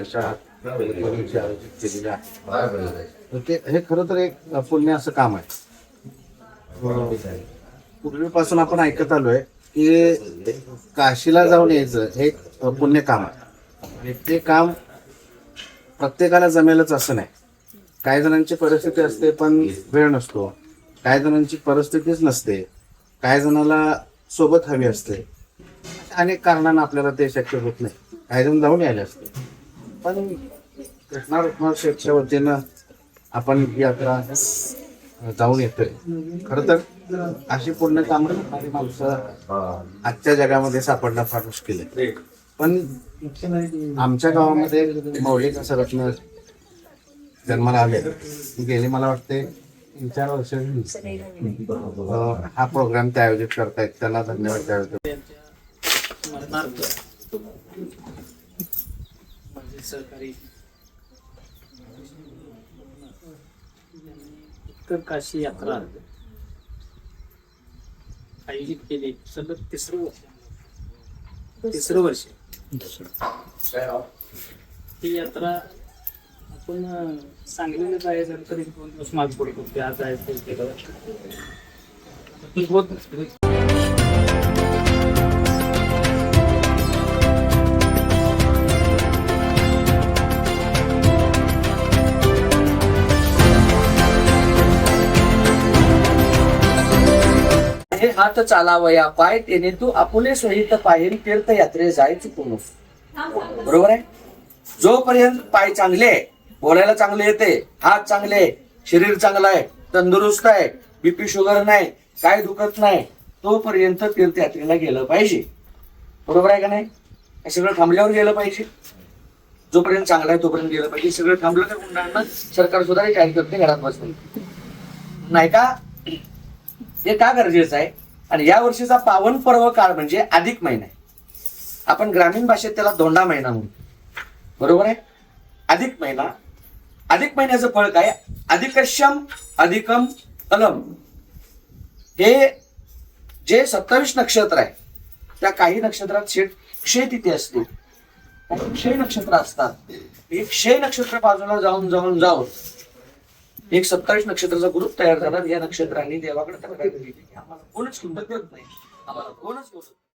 अशा परीक्षा आयोजित केलेल्या आहेत. तर ते हे खरं तर एक पुण्य असं काम आहे. पूर्वीपासून आपण ऐकत आलोय की काशीला जाऊन यायचं हे एक पुण्य काम आहे आणि ते काम प्रत्येकाला जमेलच असं नाही. काही जणांची परिस्थिती असते पण वेळ नसतो, काही जणांची परिस्थितीच नसते, काही जणाला सोबत हवी असते. अनेक कारणांना आपल्याला ते शक्य होत नाही. काही जण जाऊन यायला असते, पण कृष्णा रुक्मार शेठच्या वतीनं आपण ही यात्रा जाऊन येतोय. खरं तर अशी पूर्ण कामं करणारी माणसं आजच्या जगामध्ये सापडणं फार मुश्किल आहे. पण आमच्या गावामध्ये मौलिक असं रत्न जन्माला आले. गेली मला वाटते 3-4 वर्ष हा प्रोग्राम ते आयोजित करतायत. त्यांना धन्यवाद द्यावे. सहकारी उत्तर काशी यात्रा आयोजित केली. सलग तिसरं वर्ष ही यात्रा आपण सांगलीला जायचं तरी 2 दिवस माग पडतो. ते आज जायचं हे हात चालावया पाय तेने तू आपुले सहित पायरी तीर्थयात्रे जाय चुकू नको. बरोबर आहे. जोपर्यंत पाय चांगले, बोलायला चांगले येते, हात चांगले, शरीर चांगलं आहे, तंदुरुस्त आहे, बीपी शुगर नाही, काय दुखत नाही, तोपर्यंत तीर्थयात्रेला गेलं पाहिजे. बरोबर आहे का नाही? हे सगळं थांबल्यावर गेलं पाहिजे. जोपर्यंत चांगला आहे तोपर्यंत गेलं पाहिजे. सगळं थांबलं तर उन्हाळ्यानं सरकार सुद्धा काही करत नाही, घरात बसते नाही का? हे का गरजेचं आहे? आणि या वर्षीचा पावन पर्व काळ म्हणजे अधिक महिना आहे. आपण ग्रामीण भाषेत त्याला धोंडा महिना म्हणतो. बरोबर आहे. अधिक महिना, अधिक महिन्याचं फळ काय? अधिकश्यम अधिकम अलम. हे जे 27 नक्षत्र आहे त्या काही नक्षत्रात क्षय तिथी असते, काही क्षय नक्षत्र असतात. हे क्षय नक्षत्र बाजूला जाऊन जाऊन जाऊन एक 27 नक्षत्राचा ग्रुप तयार झाला. या नक्षत्रांनी देवाकडे तक्रार केली की आम्हाला कोणच किंमत देत नाही, आम्हाला कोणच बोलत नाही.